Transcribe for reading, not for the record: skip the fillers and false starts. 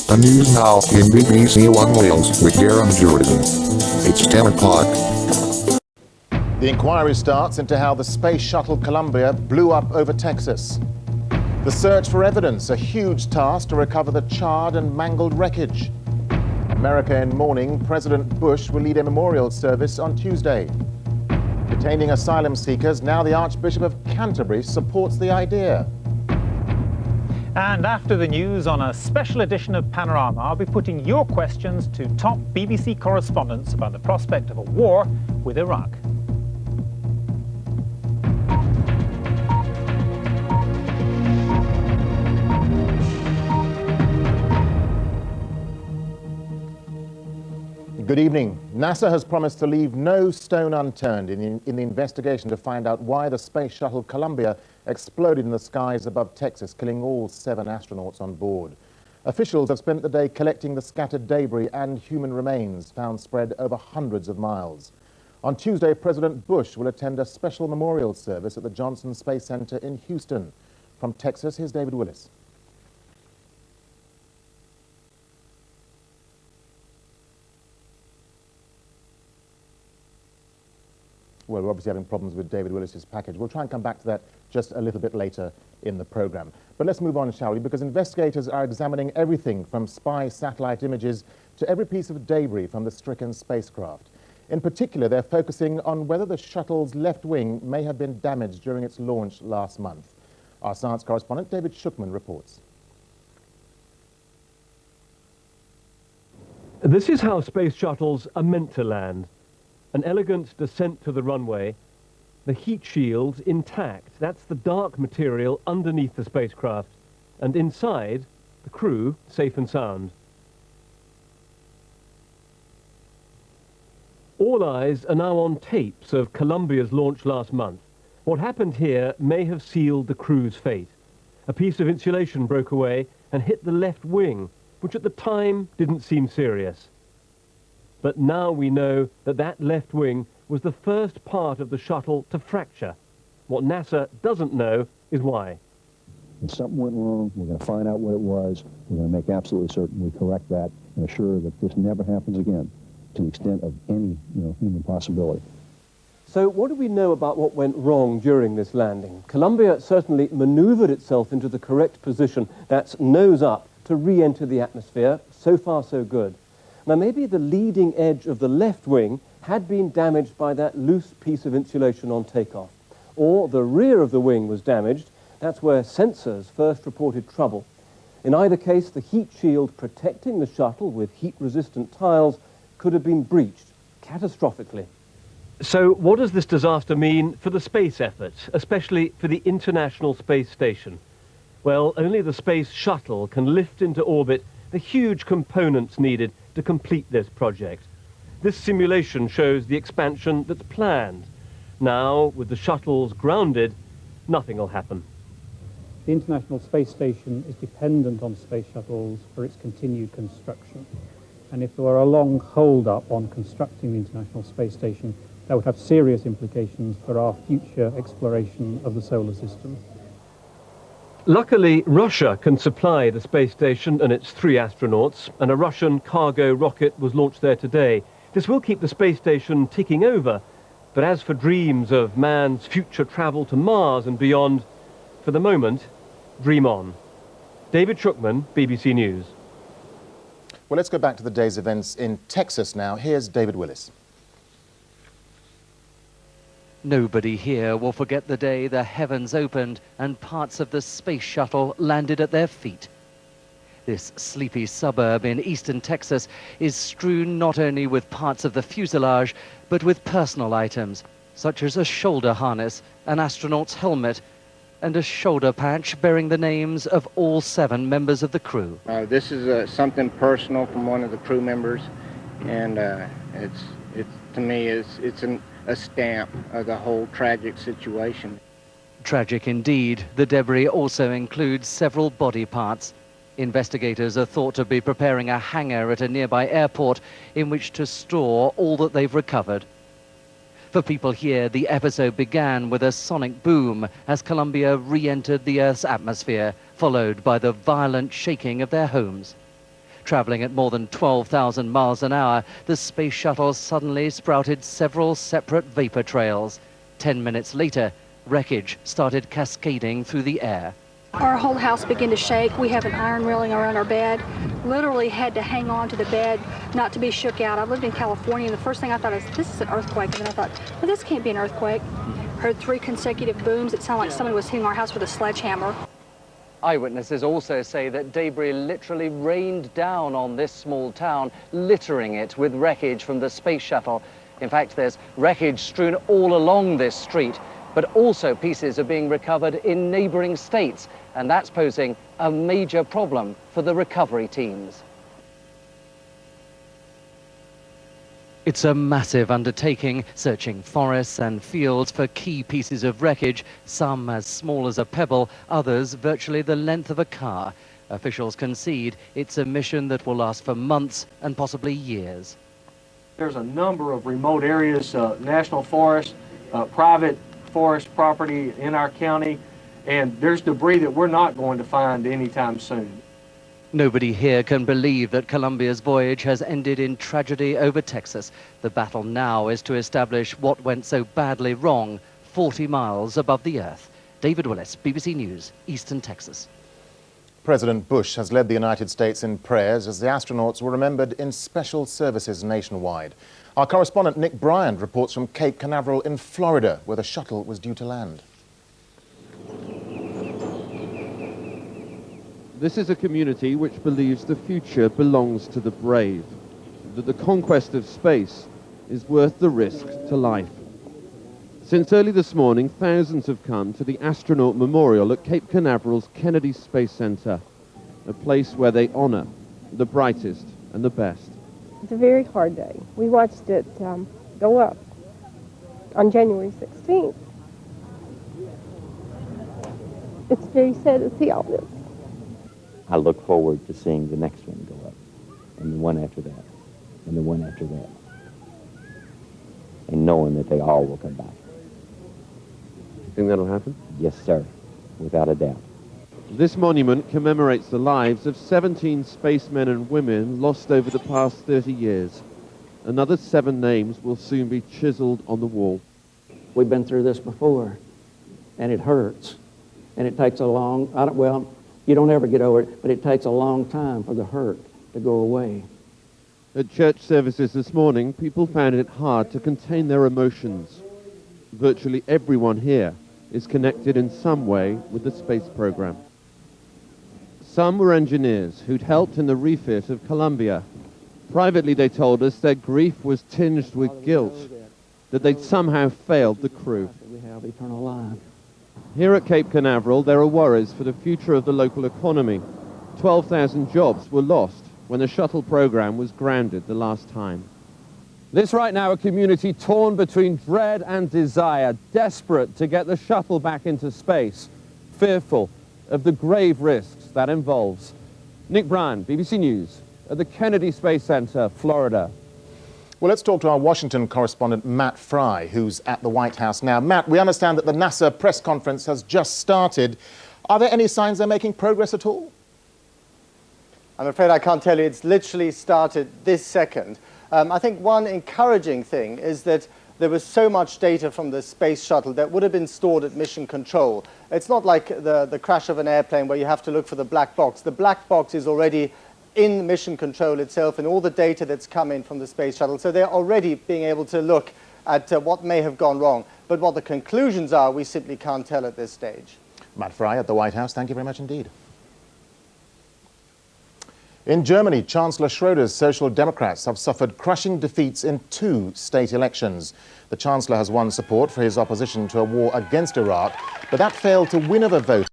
The news now in BBC One Wales with Darren Jordan. It's 10 o'clock. The inquiry starts into how the space shuttle Columbia blew up over Texas. The search for evidence, a huge task to recover the charred and mangled wreckage. America in mourning, President Bush will lead a memorial service on Tuesday. Detaining asylum seekers, now the Archbishop of Canterbury supports the idea. And after the news on a special edition of Panorama, I'll be putting your questions to top BBC correspondents about the prospect of a war with Iraq. Good evening. NASA has promised to leave no stone unturned in the investigation to find out why the space shuttle Columbia exploded in the skies above Texas, killing all 7 astronauts on board. Officials have spent the day collecting the scattered debris and human remains found spread over hundreds of miles. On Tuesday, President Bush will attend a special memorial service at the Johnson Space Center in Houston. From Texas, here's David Willis. Well, we're obviously having problems with David Willis's package. We'll try and come back to that just a little bit later in the programme. But let's move on, shall we? Because investigators are examining everything from spy satellite images to every piece of debris from the stricken spacecraft. In particular, they're focusing on whether the shuttle's left wing may have been damaged during its launch last month. Our science correspondent, David Shookman, reports. This is how space shuttles are meant to land. An elegant descent to the runway, the heat shields intact. That's the dark material underneath the spacecraft. And inside, the crew safe and sound. All eyes are now on tapes of Columbia's launch last month. What happened here may have sealed the crew's fate. A piece of insulation broke away and hit the left wing, which at the time didn't seem serious. But now we know that that left wing was the first part of the shuttle to fracture. What NASA doesn't know is why. If something went wrong, we're going to find out what it was. We're going to make absolutely certain we correct that and assure that this never happens again to the extent of any human possibility. So what do we know about what went wrong during this landing? Columbia certainly maneuvered itself into the correct position, that's nose up, to re-enter the atmosphere. So far, so good. Now, maybe the leading edge of the left wing had been damaged by that loose piece of insulation on takeoff. Or the rear of the wing was damaged. That's where sensors first reported trouble. In either case, the heat shield protecting the shuttle with heat-resistant tiles could have been breached catastrophically. So what does this disaster mean for the space effort, especially for the International Space Station? Well, only the space shuttle can lift into orbit the huge components needed to complete this project. This simulation shows the expansion that's planned. Now, with the shuttles grounded, nothing will happen. The International Space Station is dependent on space shuttles for its continued construction. And if there were a long hold-up on constructing the International Space Station, that would have serious implications for our future exploration of the solar system. Luckily, Russia can supply the space station and its 3 astronauts, and a Russian cargo rocket was launched there today. This will keep the space station ticking over, but as for dreams of man's future travel to Mars and beyond, for the moment, dream on. David Shookman, BBC News. Well, let's go back to the day's events in Texas now. Here's David Willis. Nobody here will forget the day the heavens opened and parts of the space shuttle landed at their feet. This sleepy suburb in eastern Texas is strewn not only with parts of the fuselage, but with personal items, such as a shoulder harness, an astronaut's helmet, and a shoulder patch bearing the names of all 7 members of the crew. This is something personal from one of the crew members, and it's to me, it's a stamp of the whole tragic situation. Tragic indeed. The debris also includes several body parts. Investigators are thought to be preparing a hangar at a nearby airport in which to store all that they've recovered. For people here, the episode began with a sonic boom as Columbia re-entered the Earth's atmosphere, followed by the violent shaking of their homes. Travelling at more than 12,000 miles an hour, the space shuttle suddenly sprouted several separate vapour trails. 10 minutes later, wreckage started cascading through the air. Our whole house began to shake. We have an iron railing around our bed. Literally had to hang on to the bed not to be shook out. I lived in California, and the first thing I thought is, this is an earthquake. And then I thought, well, this can't be an earthquake. Heard 3 consecutive booms. It sounded like somebody was hitting our house with a sledgehammer. Eyewitnesses also say that debris literally rained down on this small town, littering it with wreckage from the space shuttle. In fact, there's wreckage strewn all along this street, but also pieces are being recovered in neighbouring states, and that's posing a major problem for the recovery teams. It's a massive undertaking, searching forests and fields for key pieces of wreckage, some as small as a pebble, others virtually the length of a car. Officials concede it's a mission that will last for months and possibly years. There's a number of remote areas, national forest, private forest property in our county, and there's debris that we're not going to find anytime soon. Nobody here can believe that Columbia's voyage has ended in tragedy over Texas. The battle now is to establish what went so badly wrong 40 miles above the Earth. David Willis, BBC News, Eastern Texas. President Bush has led the United States in prayers as the astronauts were remembered in special services nationwide. Our correspondent Nick Bryant reports from Cape Canaveral in Florida, where the shuttle was due to land. This is a community which believes the future belongs to the brave, that the conquest of space is worth the risk to life. Since early this morning, thousands have come to the astronaut memorial at Cape Canaveral's Kennedy Space Center, a place where they honor the brightest and the best. It's a very hard day. We watched it go up on January 16th. It's very sad to see all this. I look forward to seeing the next one go up, and the one after that, and the one after that, and knowing that they all will come back. You think that'll happen? Yes, sir, without a doubt. This monument commemorates the lives of 17 spacemen and women lost over the past 30 years. Another 7 names will soon be chiseled on the wall. We've been through this before, and it hurts, and it takes a long, well, you don't ever get over it, but it takes a long time for the hurt to go away. At church services this morning, people found it hard to contain their emotions. Virtually everyone here is connected in some way with the space program. Some were engineers who'd helped in the refit of Columbia. Privately, they told us their grief was tinged with guilt, that they'd somehow failed the crew. We have eternal life. Here at Cape Canaveral, there are worries for the future of the local economy. 12,000 jobs were lost when the shuttle program was grounded the last time. This right now, a community torn between dread and desire, desperate to get the shuttle back into space, fearful of the grave risks that involves. Nick Bryant, BBC News, at the Kennedy Space Center, Florida. Well, let's talk to our Washington correspondent, Matt Fry, who's at the White House now. Matt, we understand that the NASA press conference has just started. Are there any signs they're making progress at all? I'm afraid I can't tell you. It's literally started this second. I think one encouraging thing is that there was so much data from the space shuttle that would have been stored at mission control. It's not like the crash of an airplane where you have to look for the black box. The black box is already in mission control itself and all the data that's come in from the space shuttle. So they're already being able to look at what may have gone wrong. But what the conclusions are, we simply can't tell at this stage. Matt Fry at the White House, thank you very much indeed. In Germany, Chancellor Schröder's Social Democrats have suffered crushing defeats in 2 state elections. The Chancellor has won support for his opposition to a war against Iraq, but that failed to win over voters.